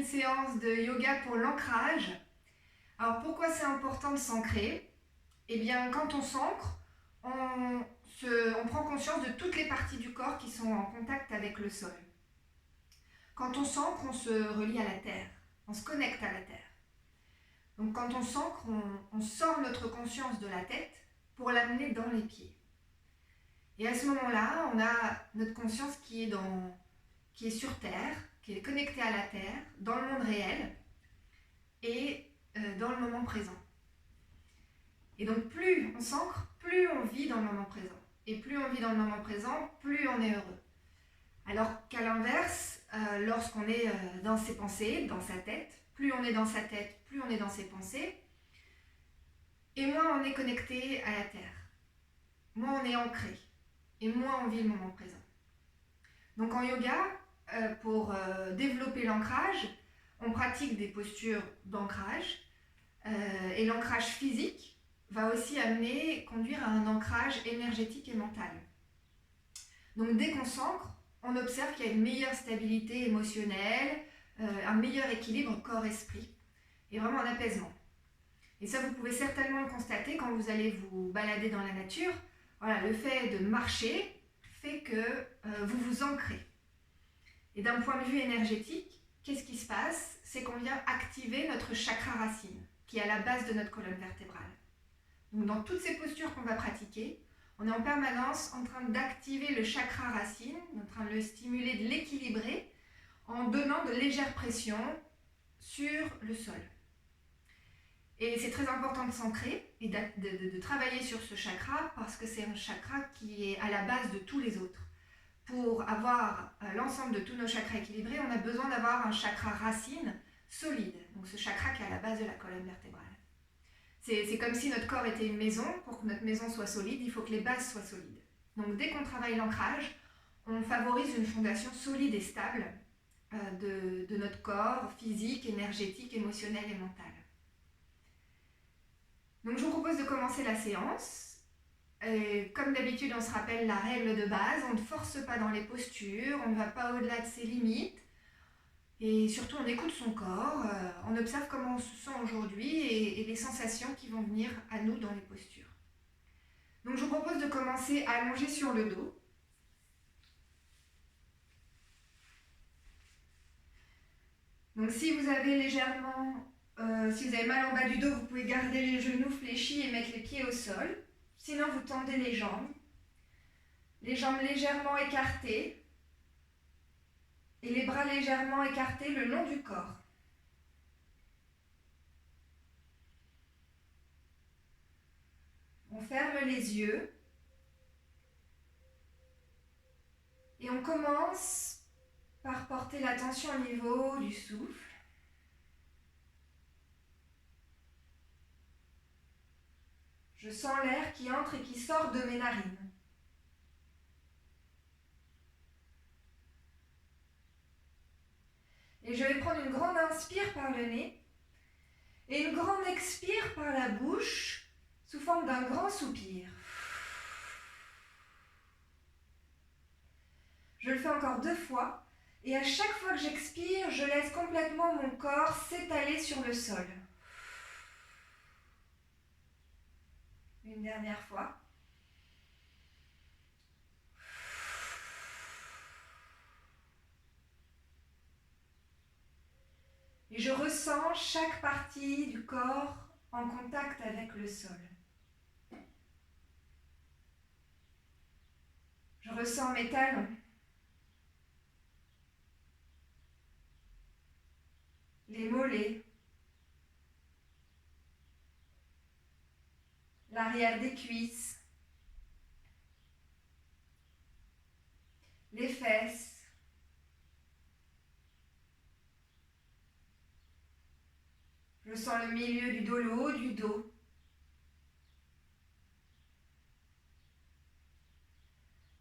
une séance de yoga pour l'ancrage. Alors pourquoi c'est important de s'ancrer? Eh bien quand on s'ancre, on prend conscience de toutes les parties du corps qui sont en contact avec le sol. Quand on s'ancre, on se relie à la terre, on se connecte à la terre. Donc quand on s'ancre, on sort notre conscience de la tête pour l'amener dans les pieds. Et à ce moment-là, on a notre conscience qui est sur terre, qui est connectée à la terre, dans le monde réel et dans le moment présent. Et donc plus on s'ancre, plus on vit dans le moment présent. Et plus on vit dans le moment présent, plus on est heureux. Alors qu'à l'inverse, lorsqu'on est dans ses pensées, dans sa tête, plus on est dans sa tête, plus on est dans ses pensées, et moins on est connecté à la terre, moins on est ancré, et moins on vit le moment présent. Donc en yoga, pour développer l'ancrage, on pratique des postures d'ancrage, et l'ancrage physique va aussi conduire à un ancrage énergétique et mental. Donc dès qu'on s'ancre, on observe qu'il y a une meilleure stabilité émotionnelle, un meilleur équilibre corps-esprit et vraiment un apaisement. Et ça, vous pouvez certainement le constater quand vous allez vous balader dans la nature. Voilà, le fait de marcher fait que vous vous ancrez. Et d'un point de vue énergétique, qu'est-ce qui se passe? C'est qu'on vient activer notre chakra racine, qui est à la base de notre colonne vertébrale. Donc dans toutes ces postures qu'on va pratiquer, on est en permanence en train d'activer le chakra racine, en train de le stimuler, de l'équilibrer, en donnant de légères pressions sur le sol. Et c'est très important de s'ancrer et de travailler sur ce chakra parce que c'est un chakra qui est à la base de tous les autres. Pour avoir l'ensemble de tous nos chakras équilibrés, on a besoin d'avoir un chakra racine solide, donc ce chakra qui est à la base de la colonne vertébrale. C'est comme si notre corps était une maison. Pour que notre maison soit solide, il faut que les bases soient solides. Donc dès qu'on travaille l'ancrage, on favorise une fondation solide et stable de notre corps physique, énergétique, émotionnel et mental. Donc je vous propose de commencer la séance. Comme d'habitude, on se rappelle la règle de base, on ne force pas dans les postures, on ne va pas au-delà de ses limites. Et surtout, on écoute son corps, on observe comment on se sent aujourd'hui et les sensations qui vont venir à nous dans les postures. Donc je vous propose de commencer allongé sur le dos. Donc si vous avez si vous avez mal en bas du dos, vous pouvez garder les genoux fléchis et mettre les pieds au sol. Sinon, vous tendez les jambes légèrement écartées et les bras légèrement écartés le long du corps. On ferme les yeux et on commence par porter l'attention au niveau du souffle. Je sens l'air qui entre et qui sort de mes narines. Et je vais prendre une grande inspire par le nez et une grande expire par la bouche sous forme d'un grand soupir. Je le fais encore 2 fois et à chaque fois que j'expire, je laisse complètement mon corps s'étaler sur le sol. Une dernière fois. Et je ressens chaque partie du corps en contact avec le sol. Je ressens mes talons, les mollets, l'arrière des cuisses, les fesses, je sens le milieu du dos, le haut du dos.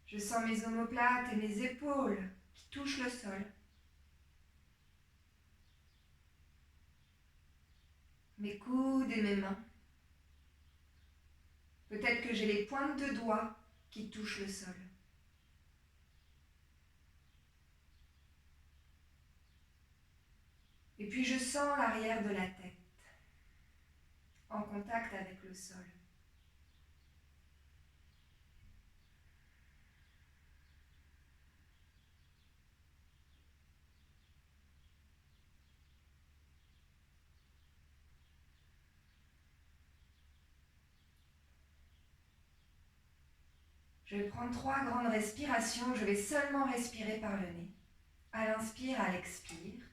Je sens mes omoplates et mes épaules qui touchent le sol. Mes coudes et mes mains. Peut-être que j'ai les pointes de doigts qui touchent le sol. Et sens l'arrière de la tête en contact avec le sol. Je vais prendre 3 grandes respirations. Je vais seulement respirer par le nez. À l'inspire, à l'expire.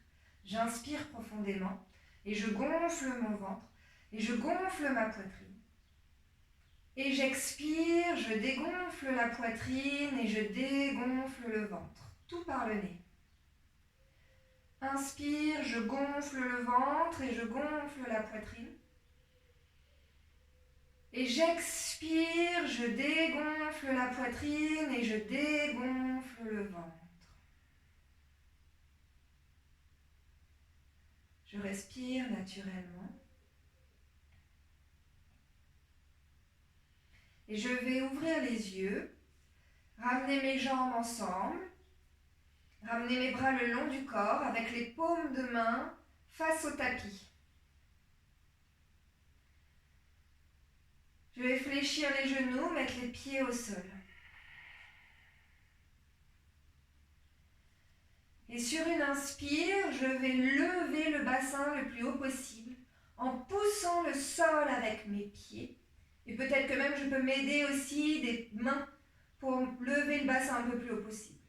J'inspire profondément et je gonfle mon ventre et je gonfle ma poitrine. Et j'expire, je dégonfle la poitrine et je dégonfle le ventre. Tout par le nez. Inspire, je gonfle le ventre et je gonfle la poitrine. Et j'expire, je dégonfle la poitrine et je dégonfle le ventre. Je respire naturellement. Et je vais ouvrir les yeux, ramener mes jambes ensemble, ramener mes bras le long du corps avec les paumes de main face au tapis. Je vais fléchir les genoux, mettre les pieds au sol. Et sur une inspire, je vais lever le bassin le plus haut possible en poussant le sol avec mes pieds. Et peut-être que même je peux m'aider aussi des mains pour lever le bassin un peu plus haut possible.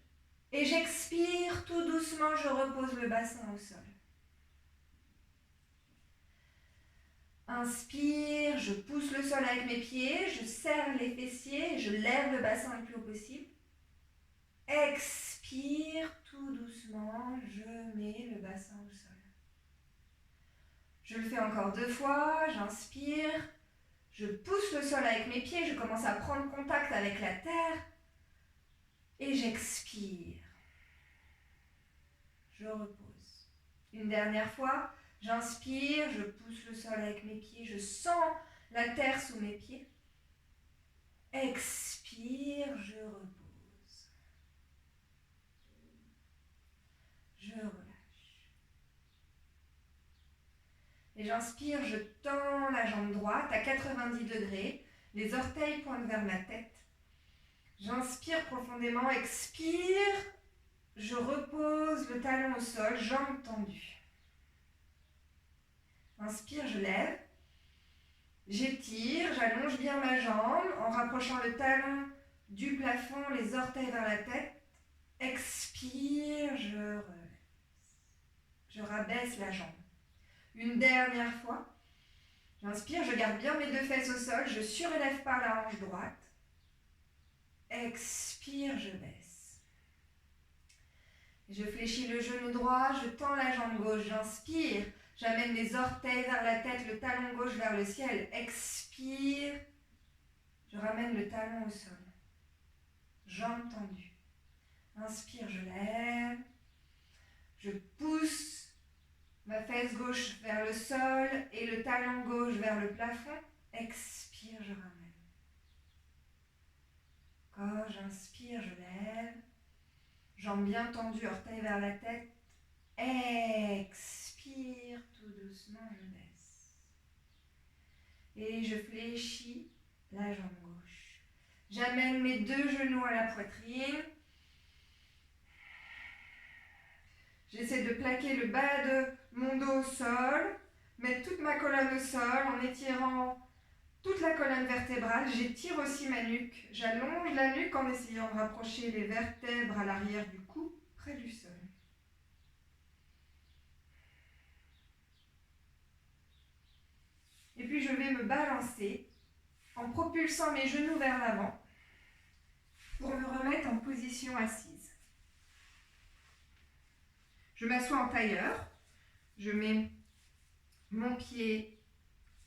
Et j'expire, tout doucement, je repose le bassin au sol. Inspire, je pousse le sol avec mes pieds, je serre les fessiers, je lève le bassin le plus haut possible. Expire, tout doucement, je mets le bassin au sol. Je le fais encore 2 fois, j'inspire, je pousse le sol avec mes pieds, je commence à prendre contact avec la terre et j'expire. Je repose. Une dernière fois, j'inspire, je pousse le sol avec mes pieds, je sens la terre sous mes pieds. Expire, je repose. Je relâche. Et j'inspire, je tends la jambe droite à 90 degrés, les orteils pointent vers ma tête. J'inspire profondément, expire, je repose le talon au sol, jambes tendues. Inspire, je lève, j'étire, j'allonge bien ma jambe en rapprochant le talon du plafond, les orteils vers la tête. Expire, je relaisse. Je rabaisse la jambe. Une dernière fois. J'inspire, je garde bien mes 2 fesses au sol, je surélève par la hanche droite. Expire, je baisse. Je fléchis le genou droit, je tends la jambe gauche, j'inspire. J'amène les orteils vers la tête, le talon gauche vers le ciel. Expire. Je ramène le talon au sol. Jambes tendues. Inspire, je lève. Je pousse ma fesse gauche vers le sol et le talon gauche vers le plafond. Expire, je ramène. Encore, j'inspire, je lève. Jambes bien tendues, orteils vers la tête. Expire, tout doucement, je baisse. Et je fléchis la jambe gauche. J'amène mes 2 genoux à la poitrine. J'essaie de plaquer le bas de mon dos au sol, mettre toute ma colonne au sol en étirant toute la colonne vertébrale. J'étire aussi ma nuque. J'allonge la nuque en essayant de rapprocher les vertèbres à l'arrière du cou, près du sol. Et puis je vais me balancer en propulsant mes genoux vers l'avant pour me remettre en position assise. Je m'assois en tailleur, je mets mon pied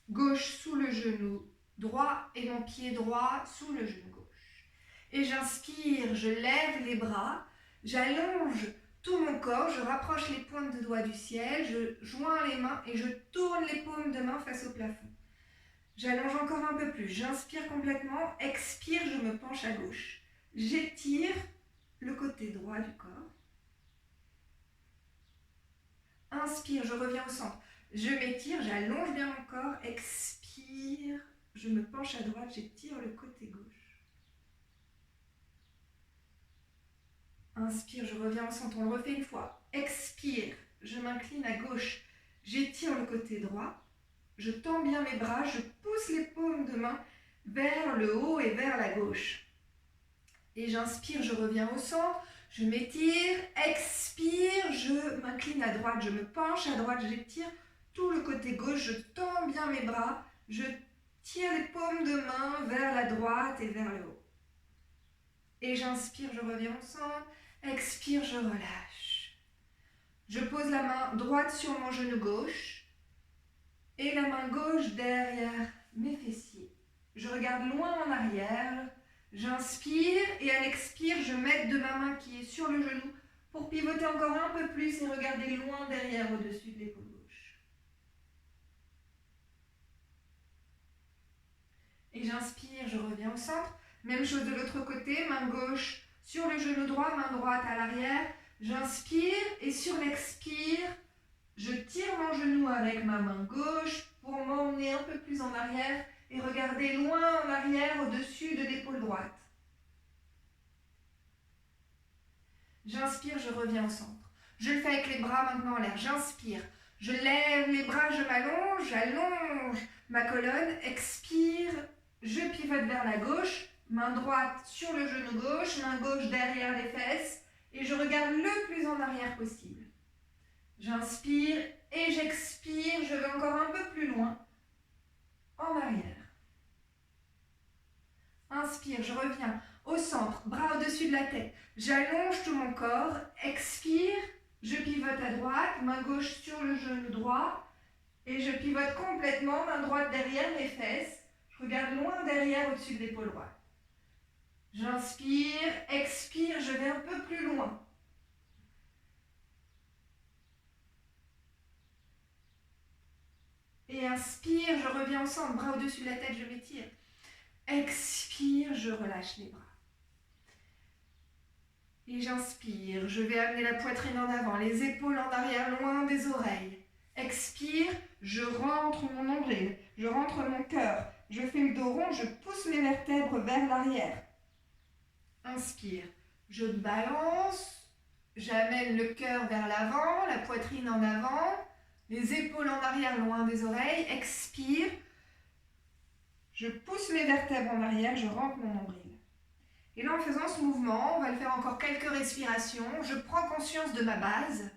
gauche sous le genou droit et mon pied droit sous le genou gauche. Et j'inspire, je lève les bras, j'allonge tout mon corps, je rapproche les pointes de doigts du ciel, je joins les mains et je tourne les paumes de main face au plafond. J'allonge encore un peu plus, j'inspire complètement, expire, je me penche à gauche. J'étire le côté droit du corps. Inspire, je reviens au centre. je m'étire, j'allonge bien mon corps, expire, je me penche à droite, j'étire le côté gauche. Inspire, je reviens au centre, on le refait une fois. Expire, je m'incline à gauche, j'étire le côté droit, je tends bien mes bras, je pousse les paumes de main vers le haut et vers la gauche. Et j'inspire, je reviens au centre, je m'étire, expire, je m'incline à droite, je me penche à droite, j'étire tout le côté gauche, je tends bien mes bras, je tire les paumes de main vers la droite et vers le haut. Et j'inspire, je reviens au centre, expire, je relâche. Je pose la main droite sur mon genou gauche et la main gauche derrière mes fessiers. Je regarde loin en arrière, j'inspire et à l'expire, je m'aide de ma main qui est sur le genou pour pivoter encore un peu plus et regarder loin derrière au-dessus de l'épaule gauche. Et j'inspire, je reviens au centre. Même chose de l'autre côté, main gauche sur le genou droit, main droite à l'arrière. J'inspire et sur l'expire, je tire mon genou avec ma main gauche pour m'emmener un peu plus en arrière et regarder loin en arrière au-dessus de l'épaule droite. J'inspire, je reviens au centre. Je le fais avec les bras maintenant en l'air. J'inspire, je lève les bras, je m'allonge, j'allonge ma colonne. Expire, je pivote vers la gauche. Main droite sur le genou gauche, main gauche derrière les fesses. Et je regarde le plus en arrière possible. J'inspire et j'expire, je vais encore un peu plus loin, en arrière. Inspire, je reviens au centre, bras au-dessus de la tête. J'allonge tout mon corps, expire, je pivote à droite, main gauche sur le genou droit. Et je pivote complètement, main droite derrière mes fesses. Je regarde loin derrière au-dessus de l'épaule droite. J'inspire, expire, je vais un peu plus loin. Et inspire, je reviens au centre, bras au-dessus de la tête, je m'étire. Expire, je relâche les bras. Et j'inspire, je vais amener la poitrine en avant, les épaules en arrière, loin des oreilles. Expire, je rentre mon nombril, je rentre mon cœur. Je fais le dos rond, je pousse mes vertèbres vers l'arrière. Inspire, je balance, j'amène le cœur vers l'avant, la poitrine en avant, les épaules en arrière loin des oreilles. Expire, je pousse mes vertèbres en arrière, je rentre mon nombril. Et là, en faisant ce mouvement, on va le faire encore quelques respirations. Je prends conscience de ma base,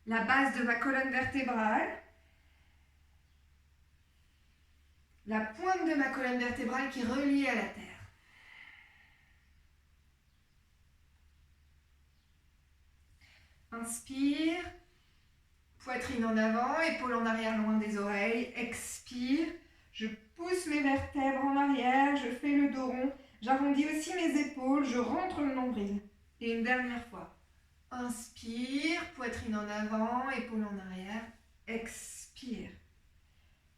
la base de ma colonne vertébrale, la pointe de ma colonne vertébrale qui est reliée à la terre. Inspire, poitrine en avant, épaules en arrière loin des oreilles. Expire, je pousse mes vertèbres en arrière, je fais le dos rond. J'arrondis aussi mes épaules, je rentre le nombril. Et une dernière fois. Inspire, poitrine en avant, épaules en arrière. Expire.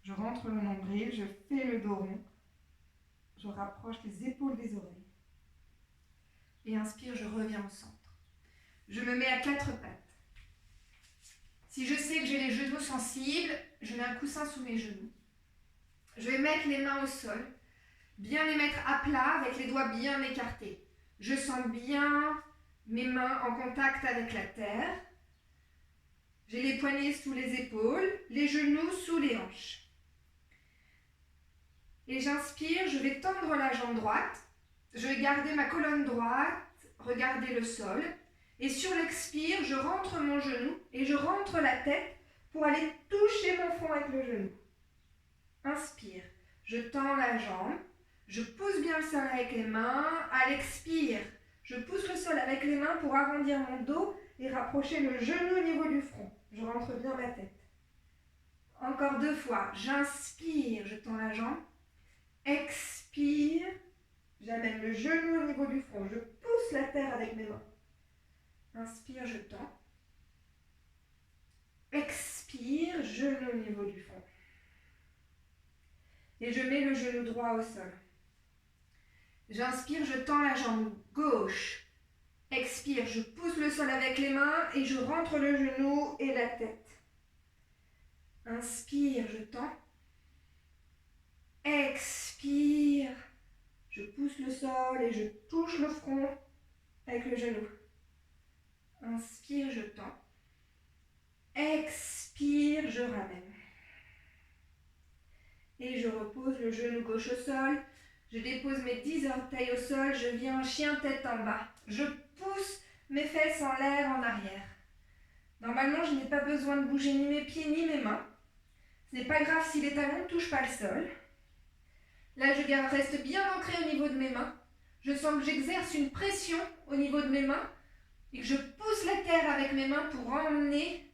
Je rentre le nombril, je fais le dos rond. Je rapproche les épaules des oreilles. Et inspire, je reviens au centre. Je me mets à quatre pattes. Si je sais que j'ai les genoux sensibles, je mets un coussin sous mes genoux. Je vais mettre les mains au sol. Bien les mettre à plat avec les doigts bien écartés. Je sens bien mes mains en contact avec la terre. J'ai les poignets sous les épaules, les genoux sous les hanches. Et j'inspire, je vais tendre la jambe droite. Je vais garder ma colonne droite, regarder le sol. Et sur l'expire, je rentre mon genou et je rentre la tête pour aller toucher mon front avec le genou. Inspire, je tends la jambe. Je pousse bien le sol avec les mains. À l'expire, je pousse le sol avec les mains pour arrondir mon dos et rapprocher le genou au niveau du front. Je rentre bien ma tête. Encore deux fois. J'inspire, je tends la jambe. Expire, j'amène le genou au niveau du front. Je pousse la terre avec mes mains. Inspire, je tends. Expire, genou au niveau du front. Et je mets le genou droit au sol. J'inspire, je tends la jambe gauche. Expire, je pousse le sol avec les mains et je rentre le genou et la tête. Inspire, je tends. Expire. Je pousse le sol et je touche le front avec le genou. Inspire, je tends. Expire, je ramène. Et je repose le genou gauche au sol. Je dépose mes 10 orteils au sol. Je viens en chien tête en bas. Je pousse mes fesses en l'air, en arrière. Normalement, je n'ai pas besoin de bouger ni mes pieds ni mes mains. Ce n'est pas grave si les talons ne touchent pas le sol. Là, je reste bien ancrée au niveau de mes mains. Je sens que j'exerce une pression au niveau de mes mains et que je pousse la terre avec mes mains pour emmener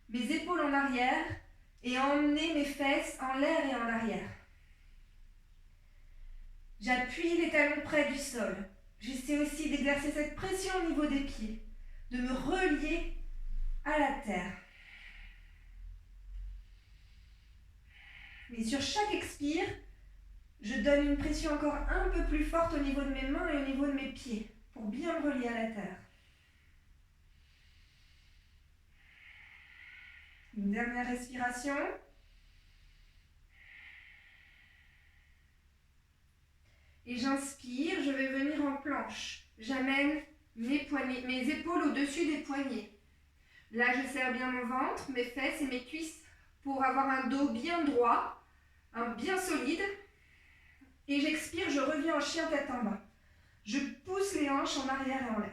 mes épaules en arrière et emmener mes fesses en l'air et en arrière. J'appuie les talons près du sol. J'essaie aussi d'exercer cette pression au niveau des pieds, de me relier à la terre. Et sur chaque expire, je donne une pression encore un peu plus forte au niveau de mes mains et au niveau de mes pieds pour bien me relier à la terre. Une dernière respiration. Et j'inspire, je vais venir en planche. J'amène mes épaules au-dessus des poignets. Là, je serre bien mon ventre, mes fesses et mes cuisses pour avoir un dos bien droit, bien solide. Et j'expire, je reviens en chien tête en bas. Je pousse les hanches en arrière et en l'air.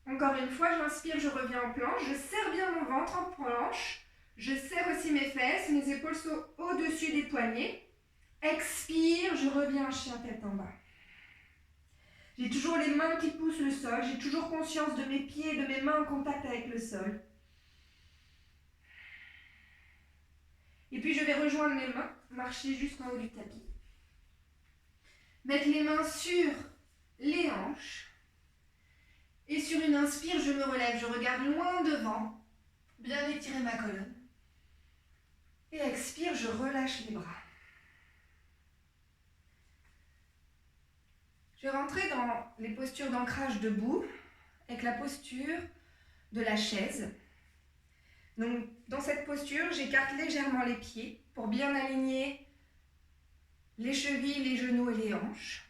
Encore une fois, j'inspire, je reviens en planche. Je serre bien mon ventre en planche. Je serre aussi mes fesses, mes épaules sont au-dessus des poignets. Expire, je reviens en chien tête en bas. J'ai toujours les mains qui poussent le sol. J'ai toujours conscience de mes pieds et de mes mains en contact avec le sol. Et puis je vais rejoindre mes mains, marcher jusqu'en haut du tapis. Mettre les mains sur les hanches. Et sur une inspire, je me relève. Je regarde loin devant. Bien étirer ma colonne. Et expire, je relâche les bras. Je vais rentrer dans les postures d'ancrage debout avec la posture de la chaise. Donc, dans cette posture, j'écarte légèrement les pieds pour bien aligner les chevilles, les genoux et les hanches.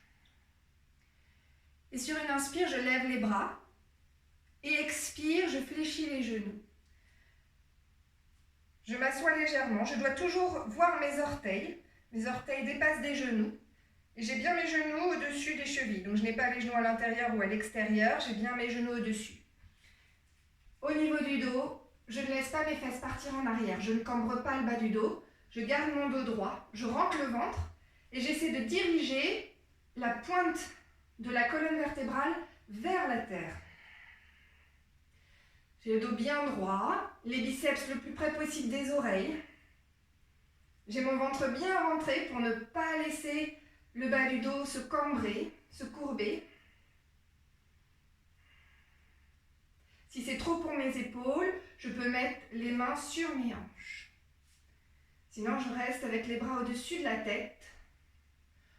Et sur une inspire, je lève les bras. Et expire, je fléchis les genoux. Je m'assois légèrement. Je dois toujours voir mes orteils. Mes orteils dépassent des genoux. Et j'ai bien mes genoux au-dessus des chevilles. Donc je n'ai pas les genoux à l'intérieur ou à l'extérieur. J'ai bien mes genoux au-dessus. Au niveau du dos, je ne laisse pas mes fesses partir en arrière. Je ne cambre pas le bas du dos. Je garde mon dos droit. Je rentre le ventre. Et j'essaie de diriger la pointe de la colonne vertébrale vers la terre. J'ai le dos bien droit, les biceps le plus près possible des oreilles. J'ai mon ventre bien rentré pour ne pas laisser le bas du dos se cambrer, se courber. Si c'est trop pour mes épaules, je peux mettre les mains sur mes hanches. Sinon, je reste avec les bras au-dessus de la tête.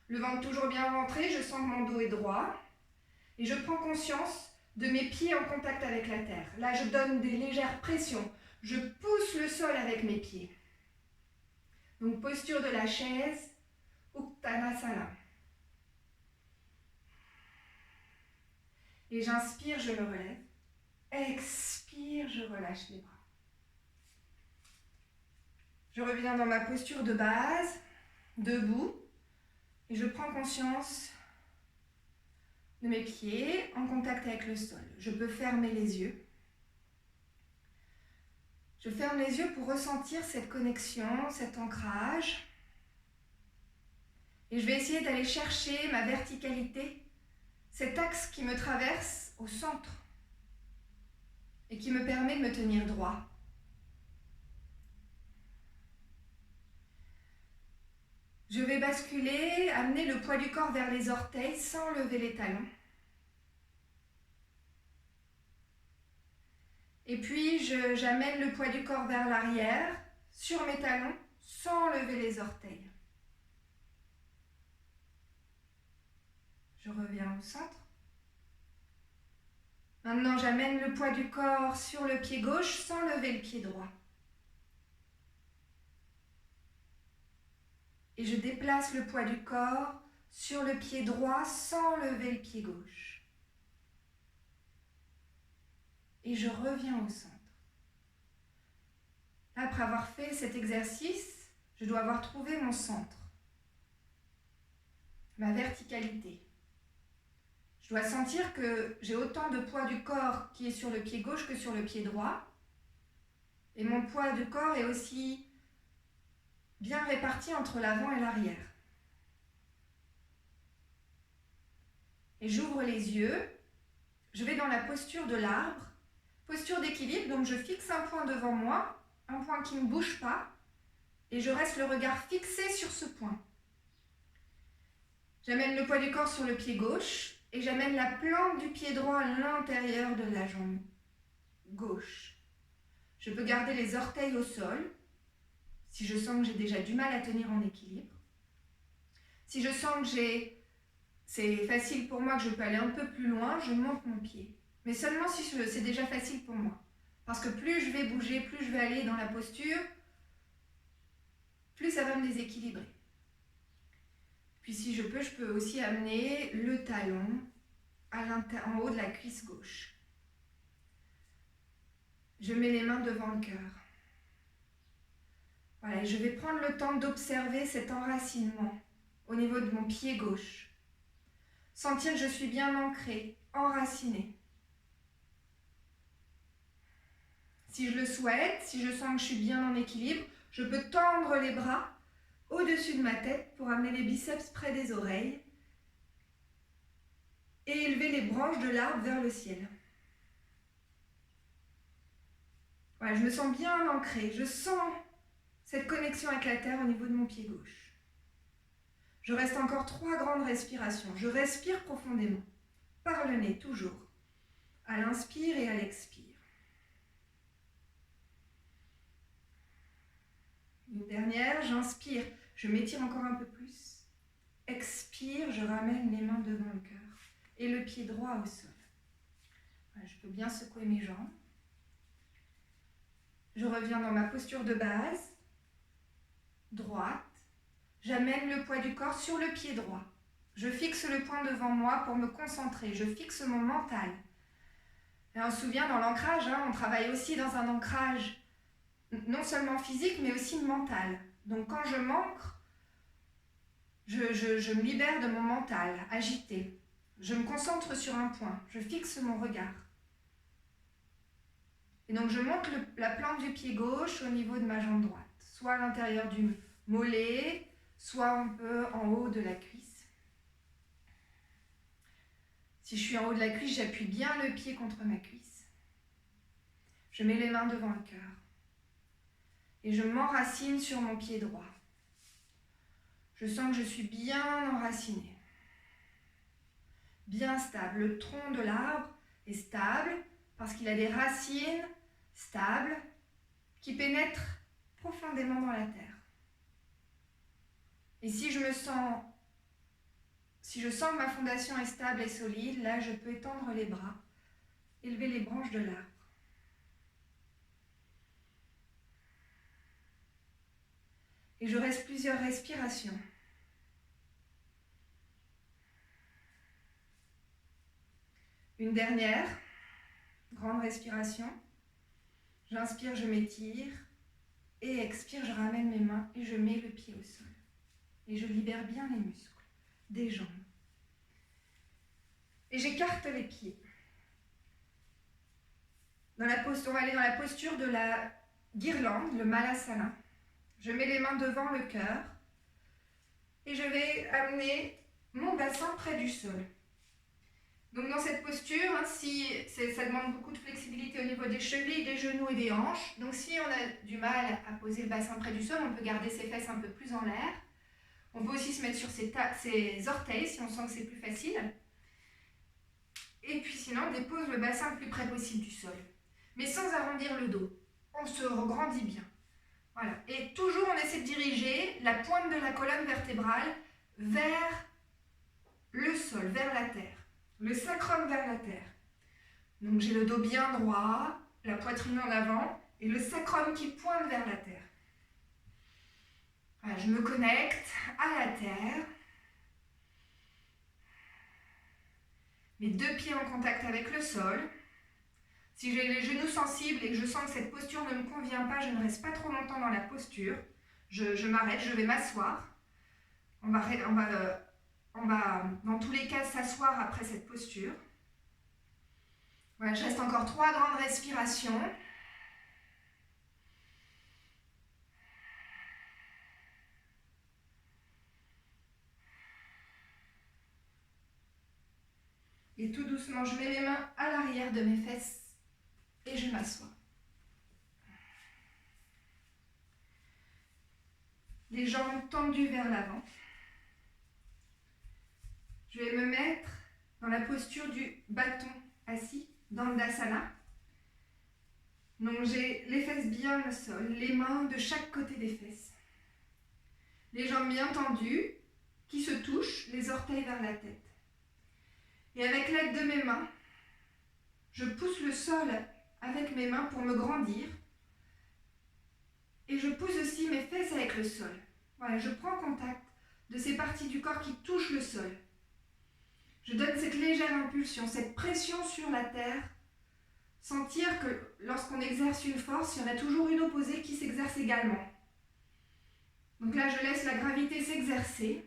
Le ventre toujours bien rentré, je sens que mon dos est droit. Et je prends conscience de mes pieds en contact avec la terre. Là, je donne des légères pressions. Je pousse le sol avec mes pieds. Donc, posture de la chaise, Uttanasana. Et j'inspire, je me relève. Expire, je relâche les bras. Je reviens dans ma posture de base, debout. Et je prends conscience de mes pieds en contact avec le sol. Je peux fermer les yeux. Je ferme les yeux pour ressentir cette connexion, cet ancrage. Et je vais essayer d'aller chercher ma verticalité, cet axe qui me traverse au centre et qui me permet de me tenir droit. Je vais basculer, amener le poids du corps vers les orteils sans lever les talons. Et puis, j'amène le poids du corps vers l'arrière, sur mes talons, sans lever les orteils. Je reviens au centre. Maintenant, j'amène le poids du corps sur le pied gauche sans lever le pied droit. Et je déplace le poids du corps sur le pied droit sans lever le pied gauche. Et je reviens au centre. Après avoir fait cet exercice, je dois avoir trouvé mon centre, ma verticalité. Je dois sentir que j'ai autant de poids du corps qui est sur le pied gauche que sur le pied droit. Et mon poids du corps est aussi bien réparti entre l'avant et l'arrière. Et j'ouvre les yeux, je vais dans la posture de l'arbre, posture d'équilibre, donc je fixe un point devant moi, un point qui ne bouge pas, et je reste le regard fixé sur ce point. J'amène le poids du corps sur le pied gauche, et j'amène la plante du pied droit à l'intérieur de la jambe gauche. Je peux garder les orteils au sol, si je sens que j'ai déjà du mal à tenir en équilibre. Si je sens que c'est facile pour moi, que je peux aller un peu plus loin, je monte mon pied. Mais seulement si c'est déjà facile pour moi. Parce que plus je vais bouger, plus je vais aller dans la posture, plus ça va me déséquilibrer. Puis si je peux aussi amener le talon en haut de la cuisse gauche. Je mets les mains devant le cœur. Voilà, je vais prendre le temps d'observer cet enracinement au niveau de mon pied gauche. Sentir que je suis bien ancrée, enracinée. Si je le souhaite, si je sens que je suis bien en équilibre, je peux tendre les bras au-dessus de ma tête pour amener les biceps près des oreilles et élever les branches de l'arbre vers le ciel. Voilà, je me sens bien ancrée, je sens cette connexion avec la terre au niveau de mon pied gauche. Je reste encore 3 grandes respirations. Je respire profondément, par le nez toujours, à l'inspire et à l'expire. Une dernière, j'inspire, je m'étire encore un peu plus. Expire, je ramène les mains devant le cœur et le pied droit au sol. Voilà, je peux bien secouer mes jambes. Je reviens dans ma posture de base, droite. J'amène le poids du corps sur le pied droit. Je fixe le point devant moi pour me concentrer. Je fixe mon mental. Et on se souvient, dans l'ancrage, on travaille aussi dans un ancrage non seulement physique, mais aussi mental. Donc quand je m'ancre, je me libère de mon mental agité. Je me concentre sur un point. Je fixe mon regard. Et donc je monte la plante du pied gauche au niveau de ma jambe droite. Soit à l'intérieur du mollet, soit un peu en haut de la cuisse. Si je suis en haut de la cuisse, j'appuie bien le pied contre ma cuisse. Je mets les mains devant le cœur. Et je m'enracine sur mon pied droit. Je sens que je suis bien enracinée. Bien stable. Le tronc de l'arbre est stable parce qu'il a des racines stables qui pénètrent profondément dans la terre. Et si je sens que ma fondation est stable et solide, là je peux étendre les bras, élever les branches de l'arbre. Et je reste plusieurs respirations. Une dernière, grande respiration. J'inspire, je m'étire. Et expire, je ramène mes mains et je mets le pied au sol. Et je libère bien les muscles des jambes. Et j'écarte les pieds. On va aller dans la posture de la guirlande, le malasana. Je mets les mains devant le cœur et je vais amener mon bassin près du sol. Donc dans cette posture, ça demande beaucoup de flexibilité au niveau des chevilles, des genoux et des hanches. Donc si on a du mal à poser le bassin près du sol, on peut garder ses fesses un peu plus en l'air. On peut aussi se mettre sur ses orteils si on sent que c'est plus facile. Et puis sinon, on dépose le bassin le plus près possible du sol. Mais sans arrondir le dos. On se regrandit bien. Voilà. Et toujours, on essaie de diriger la pointe de la colonne vertébrale vers le sol, vers la terre. Le sacrum vers la terre. Donc j'ai le dos bien droit, la poitrine en avant et le sacrum qui pointe vers la terre. Voilà, je me connecte à la terre. Mes deux pieds en contact avec le sol. Si j'ai les genoux sensibles et que je sens que cette posture ne me convient pas, je ne reste pas trop longtemps dans la posture. Je m'arrête, je vais m'asseoir. On va dans tous les cas s'asseoir après cette posture. Voilà, je reste encore 3 grandes respirations. Et tout doucement, je mets mes mains à l'arrière de mes fesses et je m'assois. Les jambes tendues vers l'avant. Je vais me mettre dans la posture du bâton assis, dans le Dandasana. Donc j'ai les fesses bien au sol, les mains de chaque côté des fesses. Les jambes bien tendues, qui se touchent, les orteils vers la tête. Et avec l'aide de mes mains, je pousse le sol avec mes mains pour me grandir. Et je pousse aussi mes fesses avec le sol. Voilà, je prends contact de ces parties du corps qui touchent le sol. Je donne cette légère impulsion, cette pression sur la terre. Sentir que lorsqu'on exerce une force, il y en a toujours une opposée qui s'exerce également. Donc là, je laisse la gravité s'exercer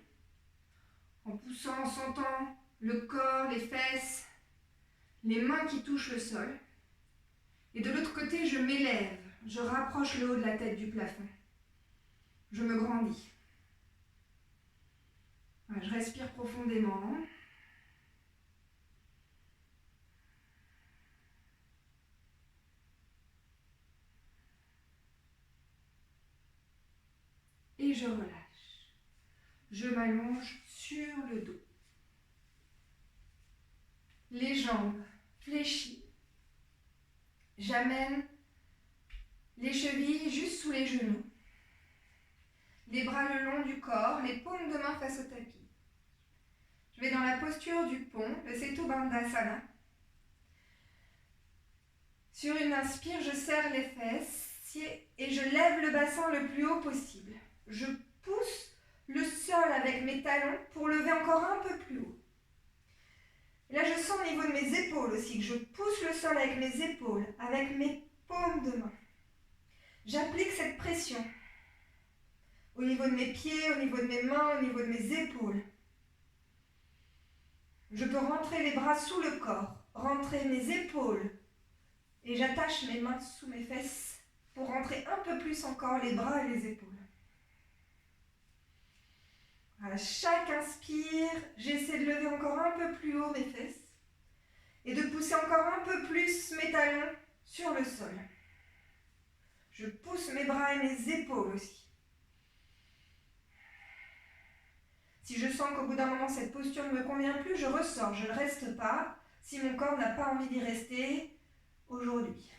en poussant, en sentant le corps, les fesses, les mains qui touchent le sol. Et de l'autre côté, je m'élève, je rapproche le haut de la tête du plafond. Je me grandis. Voilà, je respire profondément. Et je relâche. Je m'allonge sur le dos. Les jambes fléchies. J'amène les chevilles juste sous les genoux. Les bras le long du corps, les paumes de main face au tapis. Je vais dans la posture du pont, le Setu Bandhasana. Sur une inspire, je serre les fesses et je lève le bassin le plus haut possible. Je pousse le sol avec mes talons pour lever encore un peu plus haut. Et là, je sens au niveau de mes épaules aussi que je pousse le sol avec mes épaules, avec mes paumes de main. J'applique cette pression au niveau de mes pieds, au niveau de mes mains, au niveau de mes épaules. Je peux rentrer les bras sous le corps, rentrer mes épaules et j'attache mes mains sous mes fesses pour rentrer un peu plus encore les bras et les épaules. À chaque inspire, j'essaie de lever encore un peu plus haut mes fesses et de pousser encore un peu plus mes talons sur le sol. Je pousse mes bras et mes épaules aussi. Si je sens qu'au bout d'un moment cette posture ne me convient plus, je ressors, je ne reste pas si mon corps n'a pas envie d'y rester aujourd'hui.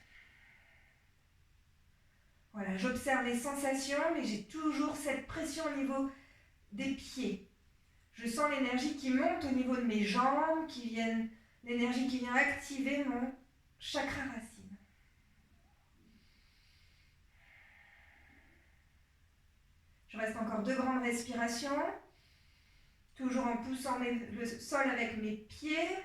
Voilà, j'observe les sensations, mais j'ai toujours cette pression au niveau des pieds. Je sens l'énergie qui monte au niveau de mes jambes, l'énergie qui vient activer mon chakra racine. Je reste encore 2 grandes respirations, toujours en poussant le sol avec mes pieds.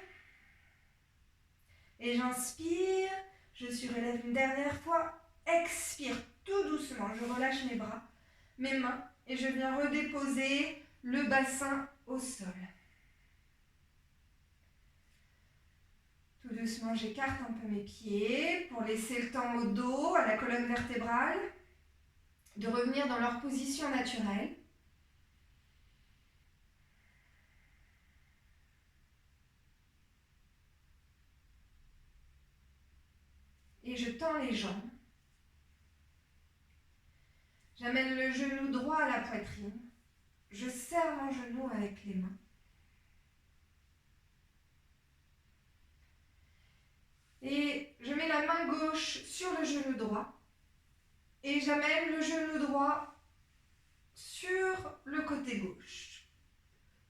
Et j'inspire, je surélève une dernière fois, expire tout doucement, je relâche mes bras, mes mains et je viens redéposer le bassin au sol. Tout doucement, j'écarte un peu mes pieds pour laisser le temps au dos, à la colonne vertébrale, de revenir dans leur position naturelle. Et je tends les jambes. J'amène le genou droit à la poitrine. Je serre mon genou avec les mains. Et je mets la main gauche sur le genou droit. Et j'amène le genou droit sur le côté gauche.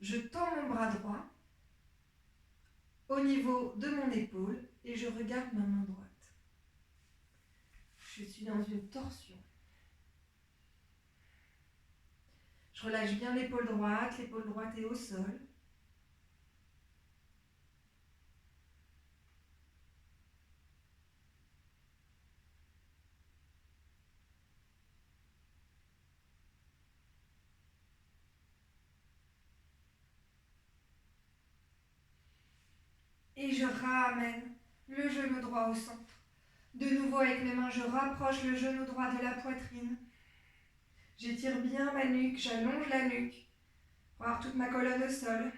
Je tends mon bras droit au niveau de mon épaule et je regarde ma main droite. Je suis dans une torsion. Je relâche bien l'épaule droite est au sol. Et je ramène le genou droit au centre. De nouveau avec mes mains, je rapproche le genou droit de la poitrine. J'étire bien ma nuque, j'allonge la nuque pour avoir toute ma colonne au sol.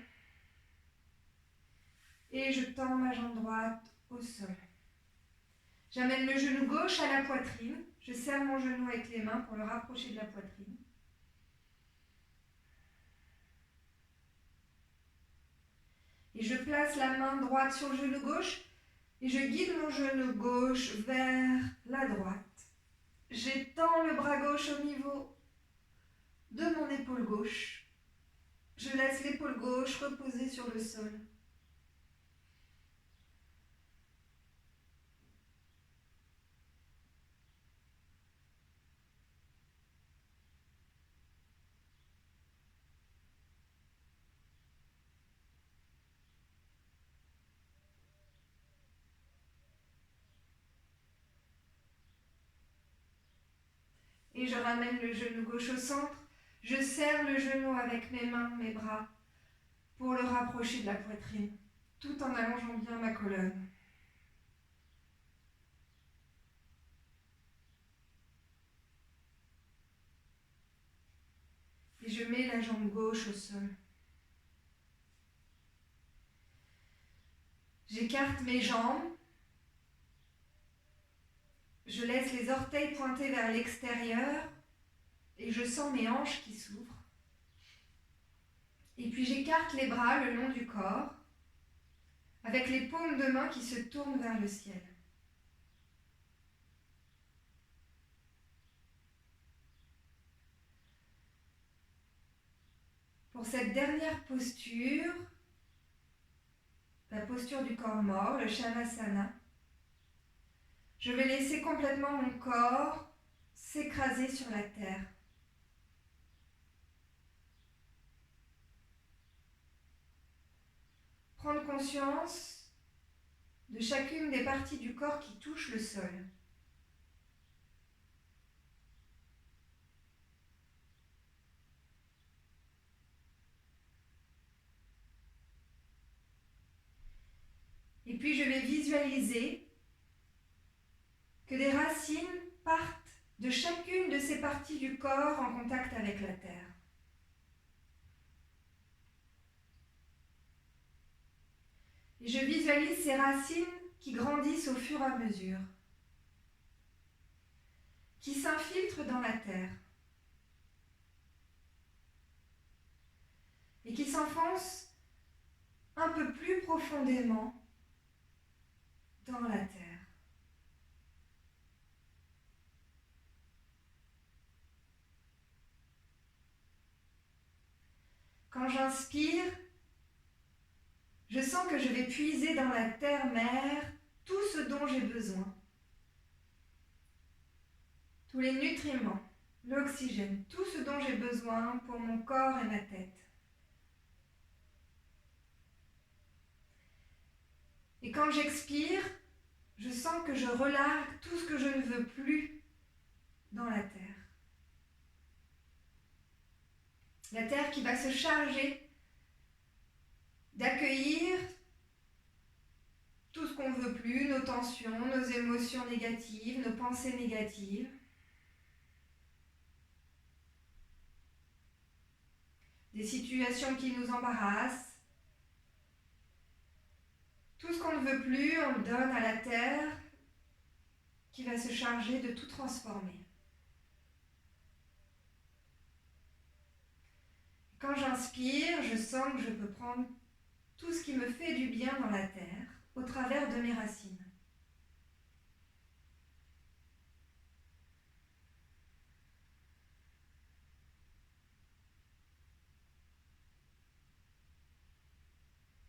Et je tends ma jambe droite au sol. J'amène le genou gauche à la poitrine. Je serre mon genou avec les mains pour le rapprocher de la poitrine. Et je place la main droite sur le genou gauche et je guide mon genou gauche vers la droite. J'étends le bras gauche au niveau de mon épaule gauche. Je laisse l'épaule gauche reposer sur le sol. Et je ramène le genou gauche au centre. Je serre le genou avec mes mains, mes bras, pour le rapprocher de la poitrine, tout en allongeant bien ma colonne. Et je mets la jambe gauche au sol. J'écarte mes jambes. Je laisse les orteils pointés vers l'extérieur et je sens mes hanches qui s'ouvrent. Et puis j'écarte les bras le long du corps avec les paumes de main qui se tournent vers le ciel. Pour cette dernière posture, la posture du corps mort, le Shavasana, je vais laisser complètement mon corps s'écraser sur la terre. Prendre conscience de chacune des parties du corps qui touchent le sol. Et puis je vais visualiser que des racines partent de chacune de ces parties du corps en contact avec la terre. Et je visualise ces racines qui grandissent au fur et à mesure, qui s'infiltrent dans la terre et qui s'enfoncent un peu plus profondément dans la terre. Quand j'inspire, je sens que je vais puiser dans la terre-mère tout ce dont j'ai besoin. Tous les nutriments, l'oxygène, tout ce dont j'ai besoin pour mon corps et ma tête. Et quand j'expire, je sens que je relargue tout ce que je ne veux plus dans la terre. La terre qui va se charger d'accueillir tout ce qu'on ne veut plus, nos tensions, nos émotions négatives, nos pensées négatives. Des situations qui nous embarrassent. Tout ce qu'on ne veut plus, on le donne à la terre qui va se charger de tout transformer. Quand j'inspire, je sens que je peux prendre tout ce qui me fait du bien dans la terre au travers de mes racines.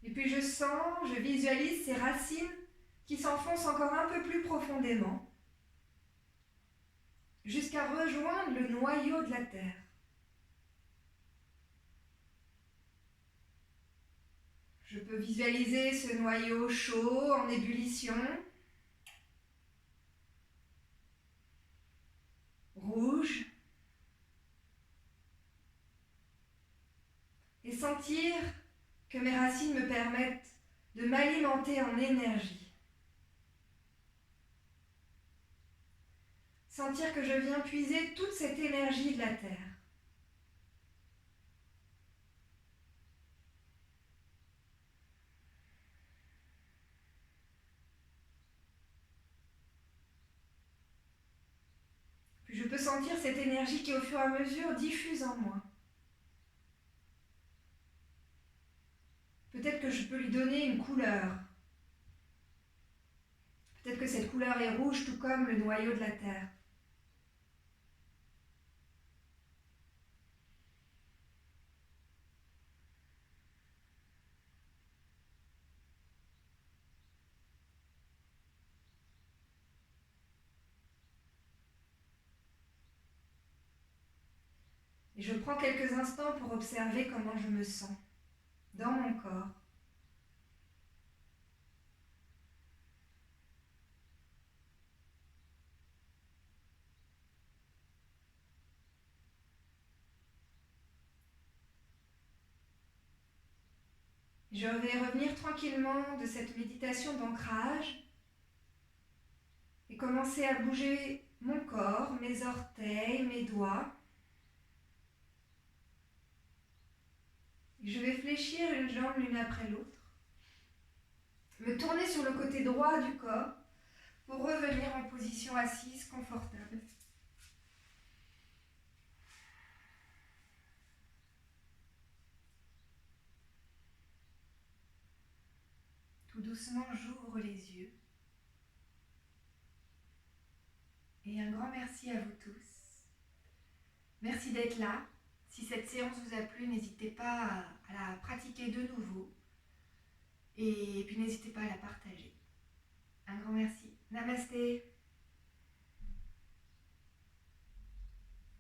Et puis je sens, je visualise ces racines qui s'enfoncent encore un peu plus profondément jusqu'à rejoindre le noyau de la terre. Je peux visualiser ce noyau chaud en ébullition, rouge, et sentir que mes racines me permettent de m'alimenter en énergie. Sentir que je viens puiser toute cette énergie de la terre. Puis je peux sentir cette énergie qui au fur et à mesure diffuse en moi. Peut-être que je peux lui donner une couleur. Peut-être que cette couleur est rouge tout comme le noyau de la terre. Et je prends quelques instants pour observer comment je me sens dans mon corps. Je vais revenir tranquillement de cette méditation d'ancrage et commencer à bouger mon corps, mes orteils, mes doigts. Et je vais fléchir une jambe l'une après l'autre, me tourner sur le côté droit du corps pour revenir en position assise confortable. Tout doucement, j'ouvre les yeux. Et un grand merci à vous tous. Merci d'être là. Si cette séance vous a plu, n'hésitez pas à la pratiquer de nouveau. Et puis n'hésitez pas à la partager. Un grand merci. Namasté.